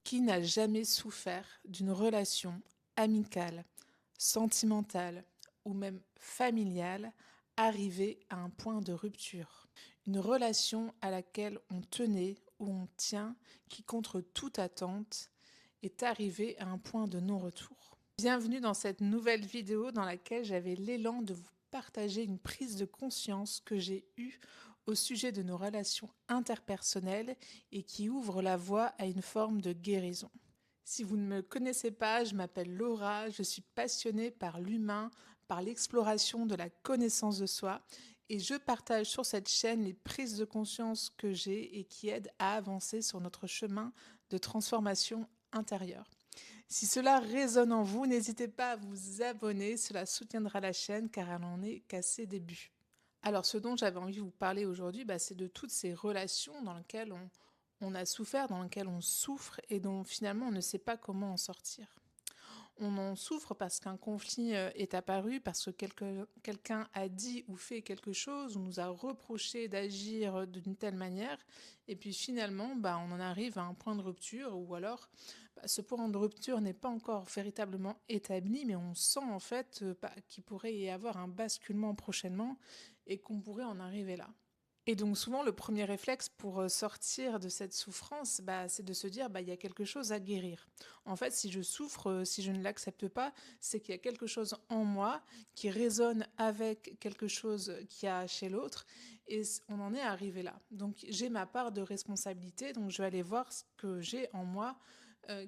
Qui n'a jamais souffert d'une relation amicale, sentimentale ou même familiale arrivée à un point de rupture? Une relation à laquelle on tenait ou on tient, qui contre toute attente, est arrivée à un point de non-retour. Bienvenue dans cette nouvelle vidéo dans laquelle j'avais l'élan de vous partager une prise de conscience que j'ai eue au sujet de nos relations interpersonnelles et qui ouvre la voie à une forme de guérison. Si vous ne me connaissez pas, je m'appelle Laura, je suis passionnée par l'humain, par l'exploration de la connaissance de soi et je partage sur cette chaîne les prises de conscience que j'ai et qui aident à avancer sur notre chemin de transformation intérieure. Si cela résonne en vous, n'hésitez pas à vous abonner, cela soutiendra la chaîne car elle en est qu'à ses débuts. Alors ce dont j'avais envie de vous parler aujourd'hui, c'est de toutes ces relations dans lesquelles on a souffert, dans lesquelles on souffre et dont finalement on ne sait pas comment en sortir. On en souffre parce qu'un conflit est apparu, parce que quelqu'un a dit ou fait quelque chose, ou nous a reproché d'agir d'une telle manière, et puis finalement, on en arrive à un point de rupture, ou alors ce point de rupture n'est pas encore véritablement établi, mais on sent en fait qu'il pourrait y avoir un basculement prochainement, et qu'on pourrait en arriver là. Et donc souvent, le premier réflexe pour sortir de cette souffrance, c'est de se dire, il y a quelque chose à guérir. En fait, si je souffre, si je ne l'accepte pas, c'est qu'il y a quelque chose en moi qui résonne avec quelque chose qu'il y a chez l'autre, et on en est arrivé là. Donc j'ai ma part de responsabilité, donc je vais aller voir ce que j'ai en moi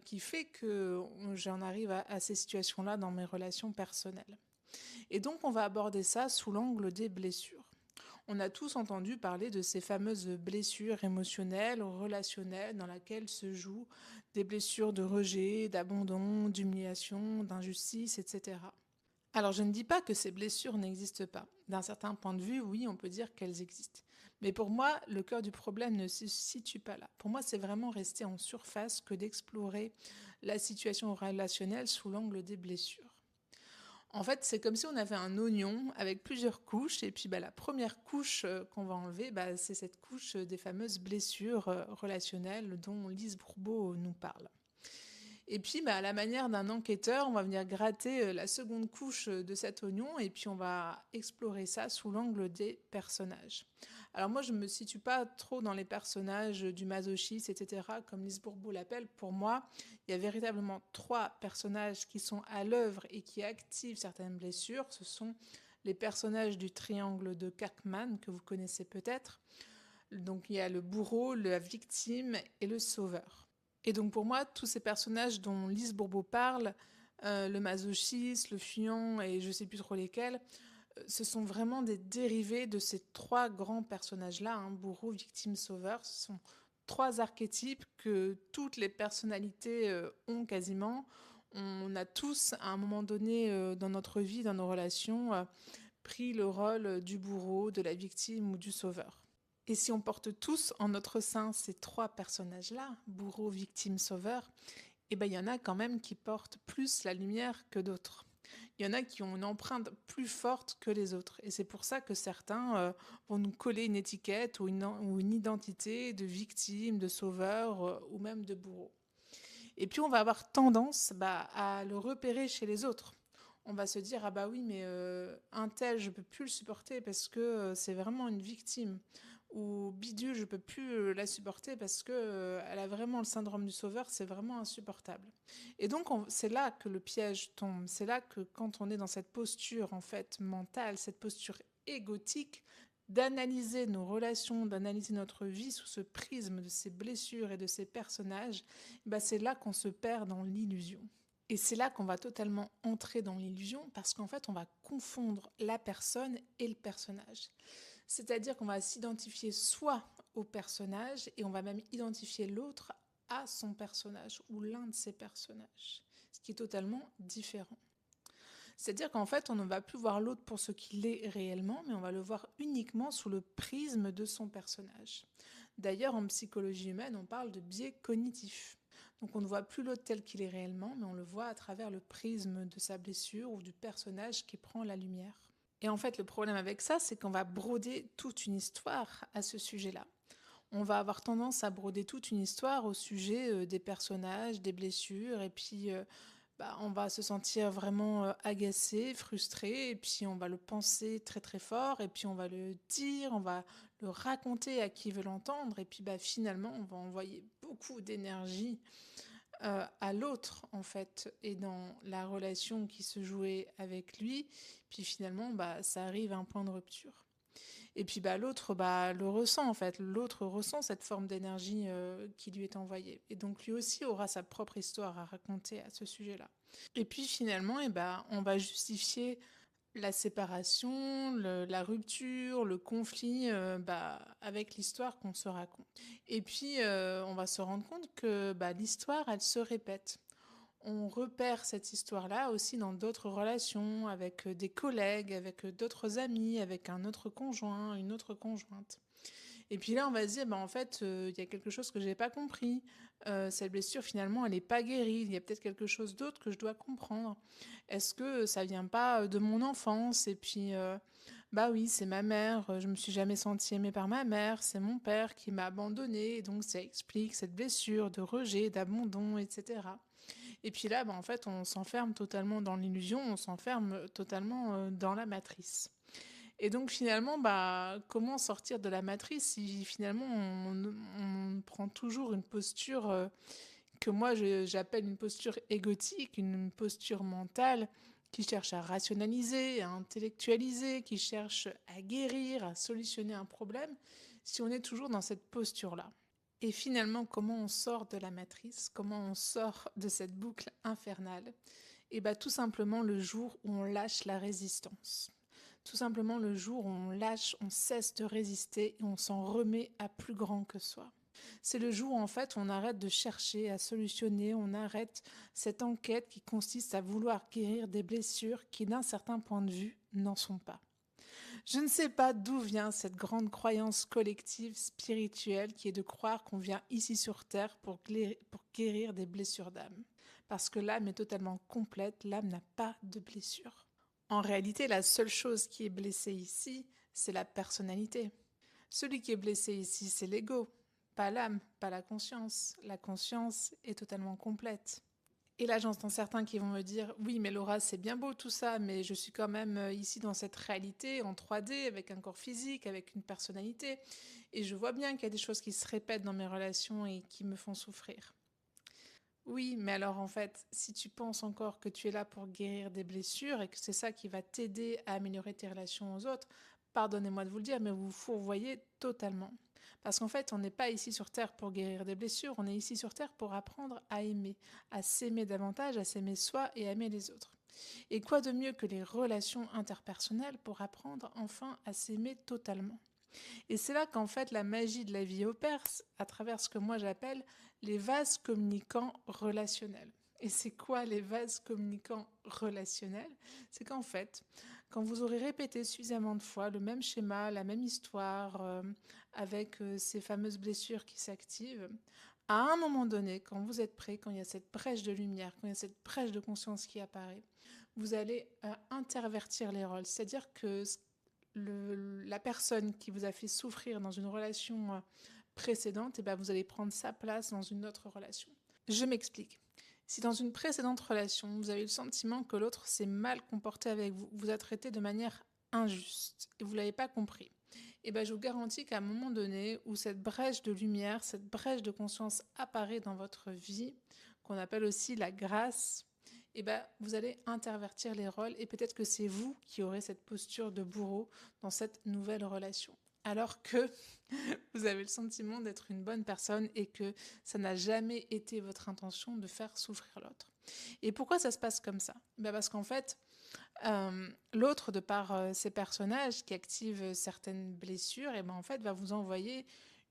qui fait que j'en arrive à ces situations-là dans mes relations personnelles. Et donc on va aborder ça sous l'angle des blessures. On a tous entendu parler de ces fameuses blessures émotionnelles ou relationnelles dans lesquelles se jouent des blessures de rejet, d'abandon, d'humiliation, d'injustice, etc. Alors je ne dis pas que ces blessures n'existent pas. D'un certain point de vue, oui, on peut dire qu'elles existent. Mais pour moi, le cœur du problème ne se situe pas là. Pour moi, c'est vraiment rester en surface que d'explorer la situation relationnelle sous l'angle des blessures. En fait, c'est comme si on avait un oignon avec plusieurs couches, et puis la première couche qu'on va enlever, c'est cette couche des fameuses blessures relationnelles dont Lise Bourbeau nous parle. Et puis, à la manière d'un enquêteur, on va venir gratter la seconde couche de cet oignon et puis on va explorer ça sous l'angle des personnages. Alors moi, je ne me situe pas trop dans les personnages du masochisme, etc., comme Lise Bourbeau l'appelle. Pour moi, il y a véritablement 3 personnages qui sont à l'œuvre et qui activent certaines blessures. Ce sont les personnages du triangle de Kirkman, que vous connaissez peut-être. Donc il y a le bourreau, la victime et le sauveur. Et donc pour moi, tous ces personnages dont Lise Bourbeau parle, le masochiste, le fuyant et je ne sais plus trop lesquels, ce sont vraiment des dérivés de ces 3 grands personnages-là, bourreau, victime, sauveur. Ce sont 3 archétypes que toutes les personnalités ont quasiment. On a tous, à un moment donné dans notre vie, dans nos relations, pris le rôle du bourreau, de la victime ou du sauveur. Et si on porte tous en notre sein ces 3 personnages-là, bourreau, victime, sauveur, il y en a quand même qui portent plus la lumière que d'autres. Il y en a qui ont une empreinte plus forte que les autres. Et c'est pour ça que certains vont nous coller une étiquette ou une identité de victime, de sauveur ou même de bourreau. Et puis on va avoir tendance à le repérer chez les autres. On va se dire, ah oui, mais un tel, je peux plus le supporter parce que c'est vraiment une victime. Ou bidule, je peux plus la supporter parce que elle a vraiment le syndrome du sauveur, c'est vraiment insupportable. Et donc c'est là que le piège tombe. C'est là que quand on est dans cette posture en fait mentale, cette posture égotique, d'analyser nos relations, d'analyser notre vie sous ce prisme de ces blessures et de ces personnages, c'est là qu'on se perd dans l'illusion. Et c'est là qu'on va totalement entrer dans l'illusion parce qu'en fait, on va confondre la personne et le personnage. C'est-à-dire qu'on va s'identifier soit au personnage et on va même identifier l'autre à son personnage ou l'un de ses personnages, ce qui est totalement différent. C'est-à-dire qu'en fait, on ne va plus voir l'autre pour ce qu'il est réellement, mais on va le voir uniquement sous le prisme de son personnage. D'ailleurs, en psychologie humaine, on parle de biais cognitif. Donc on ne voit plus l'autre tel qu'il est réellement, mais on le voit à travers le prisme de sa blessure ou du personnage qui prend la lumière. Et en fait, le problème avec ça, c'est qu'on va broder toute une histoire à ce sujet-là. On va avoir tendance à broder toute une histoire au sujet des personnages, des blessures, et puis on va se sentir vraiment agacé, frustré, et puis on va le penser très très fort, et puis on va le dire, on va le raconter à qui veut l'entendre, et puis finalement on va envoyer beaucoup d'énergie à l'autre en fait, et dans la relation qui se jouait avec lui, puis finalement ça arrive à un point de rupture. Et puis l'autre le ressent en fait, l'autre ressent cette forme d'énergie qui lui est envoyée. Et donc lui aussi aura sa propre histoire à raconter à ce sujet-là. Et puis finalement, on va justifier la séparation, la rupture, le conflit avec l'histoire qu'on se raconte. Et puis on va se rendre compte que l'histoire, elle se répète. On repère cette histoire-là aussi dans d'autres relations, avec des collègues, avec d'autres amis, avec un autre conjoint, une autre conjointe. Et puis là, on va se dire, en fait, il y a quelque chose que j'ai pas compris. Cette blessure, finalement, elle n'est pas guérie. Il y a peut-être quelque chose d'autre que je dois comprendre. Est-ce que ça vient pas de mon enfance? Et puis, oui, c'est ma mère. Je me suis jamais sentie aimée par ma mère. C'est mon père qui m'a abandonnée. Et donc, ça explique cette blessure de rejet, d'abandon, etc. Et puis là, en fait, on s'enferme totalement dans l'illusion, on s'enferme totalement dans la matrice. Et donc finalement, comment sortir de la matrice si finalement on prend toujours une posture que moi j'appelle une posture égotique, une posture mentale qui cherche à rationaliser, à intellectualiser, qui cherche à guérir, à solutionner un problème, si on est toujours dans cette posture-là. Et finalement, comment on sort de la matrice? Comment on sort de cette boucle infernale? Et tout simplement le jour où on lâche la résistance. Tout simplement le jour où on lâche, on cesse de résister et on s'en remet à plus grand que soi. C'est le jour où en fait on arrête de chercher à solutionner, on arrête cette enquête qui consiste à vouloir guérir des blessures qui d'un certain point de vue n'en sont pas. Je ne sais pas d'où vient cette grande croyance collective spirituelle qui est de croire qu'on vient ici sur Terre pour guérir des blessures d'âme. Parce que l'âme est totalement complète, l'âme n'a pas de blessure. En réalité, la seule chose qui est blessée ici, c'est la personnalité. Celui qui est blessé ici, c'est l'ego, pas l'âme, pas la conscience. La conscience est totalement complète. Et là, j'entends certains qui vont me dire « Oui, mais Laura, c'est bien beau tout ça, mais je suis quand même ici dans cette réalité en 3D, avec un corps physique, avec une personnalité. Et je vois bien qu'il y a des choses qui se répètent dans mes relations et qui me font souffrir. » Oui, mais alors en fait, si tu penses encore que tu es là pour guérir des blessures et que c'est ça qui va t'aider à améliorer tes relations aux autres, pardonnez-moi de vous le dire, mais vous vous fourvoyez totalement. Parce qu'en fait, on n'est pas ici sur Terre pour guérir des blessures, on est ici sur Terre pour apprendre à aimer, à s'aimer davantage, à s'aimer soi et à aimer les autres. Et quoi de mieux que les relations interpersonnelles pour apprendre enfin à s'aimer totalement? Et c'est là qu'en fait la magie de la vie opère à travers ce que moi j'appelle les vases communicants relationnels. Et c'est quoi les vases communicants relationnels? C'est qu'en fait, quand vous aurez répété suffisamment de fois le même schéma, la même histoire, avec ces fameuses blessures qui s'activent, à un moment donné, quand vous êtes prêt, quand il y a cette brèche de lumière, quand il y a cette brèche de conscience qui apparaît, vous allez intervertir les rôles. C'est-à-dire que la personne qui vous a fait souffrir dans une relation précédente, vous allez prendre sa place dans une autre relation. Je m'explique. Si dans une précédente relation, vous avez eu le sentiment que l'autre s'est mal comporté avec vous, vous a traité de manière injuste et vous ne l'avez pas compris, je vous garantis qu'à un moment donné où cette brèche de lumière, cette brèche de conscience apparaît dans votre vie, qu'on appelle aussi la grâce, vous allez intervertir les rôles et peut-être que c'est vous qui aurez cette posture de bourreau dans cette nouvelle relation. Alors que vous avez le sentiment d'être une bonne personne et que ça n'a jamais été votre intention de faire souffrir l'autre. Et pourquoi ça se passe comme ça? Parce qu'en fait, l'autre, de par ses personnages qui activent certaines blessures, en fait, va vous envoyer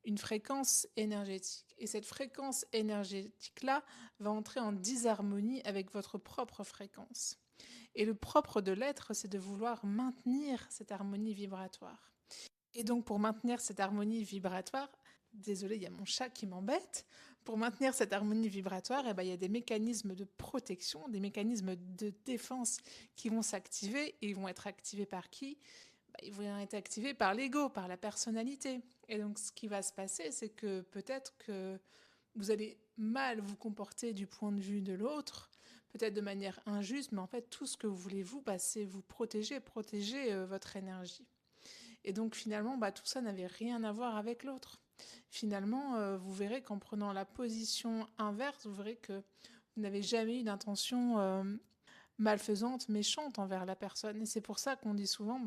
une fréquence énergétique. Et cette fréquence énergétique-là va entrer en disharmonie avec votre propre fréquence. Et le propre de l'être, c'est de vouloir maintenir cette harmonie vibratoire. Et donc, pour maintenir cette harmonie vibratoire, désolé, il y a mon chat qui m'embête, pour maintenir cette harmonie vibratoire, il y a des mécanismes de protection, des mécanismes de défense qui vont s'activer et ils vont être activés par qui? ils vont être activés par l'ego, par la personnalité. Et donc, ce qui va se passer, c'est que peut-être que vous allez mal vous comporter du point de vue de l'autre, peut-être de manière injuste, mais en fait, tout ce que vous voulez, vous, c'est vous protéger, protéger votre énergie. Et donc, finalement, tout ça n'avait rien à voir avec l'autre. Finalement, vous verrez qu'en prenant la position inverse, vous verrez que vous n'avez jamais eu d'intention malfaisante, méchante envers la personne. Et c'est pour ça qu'on dit souvent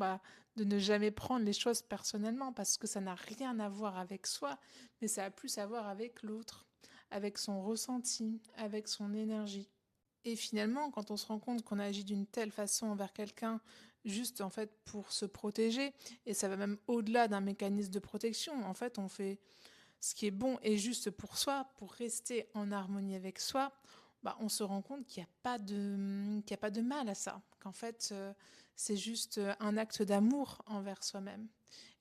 de ne jamais prendre les choses personnellement, parce que ça n'a rien à voir avec soi, mais ça a plus à voir avec l'autre, avec son ressenti, avec son énergie. Et finalement, quand on se rend compte qu'on agit d'une telle façon envers quelqu'un, juste en fait pour se protéger, et ça va même au-delà d'un mécanisme de protection, en fait on fait ce qui est bon et juste pour soi, pour rester en harmonie avec soi, on se rend compte qu'il n'y a pas de mal à ça, qu'en fait c'est juste un acte d'amour envers soi-même.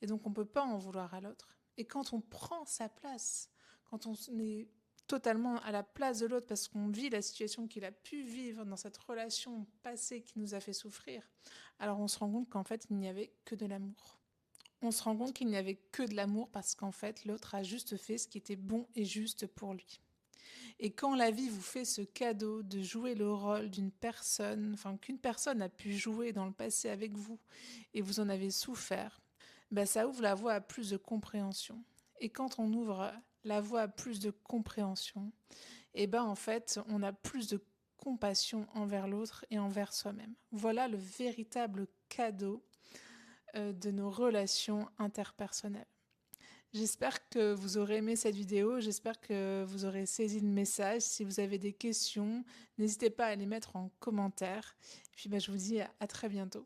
Et donc on ne peut pas en vouloir à l'autre. Et quand on prend sa place, quand on est totalement à la place de l'autre parce qu'on vit la situation qu'il a pu vivre dans cette relation passée qui nous a fait souffrir, alors on se rend compte qu'en fait il n'y avait que de l'amour. On se rend compte qu'il n'y avait que de l'amour parce qu'en fait l'autre a juste fait ce qui était bon et juste pour lui. Et quand la vie vous fait ce cadeau de jouer le rôle d'une personne, enfin qu'une personne a pu jouer dans le passé avec vous et vous en avez souffert, ça ouvre la voie à plus de compréhension. Et quand on ouvre la voie à plus de compréhension, en fait, on a plus de compassion envers l'autre et envers soi-même. Voilà le véritable cadeau de nos relations interpersonnelles. J'espère que vous aurez aimé cette vidéo, j'espère que vous aurez saisi le message. Si vous avez des questions, n'hésitez pas à les mettre en commentaire. Et puis je vous dis à très bientôt.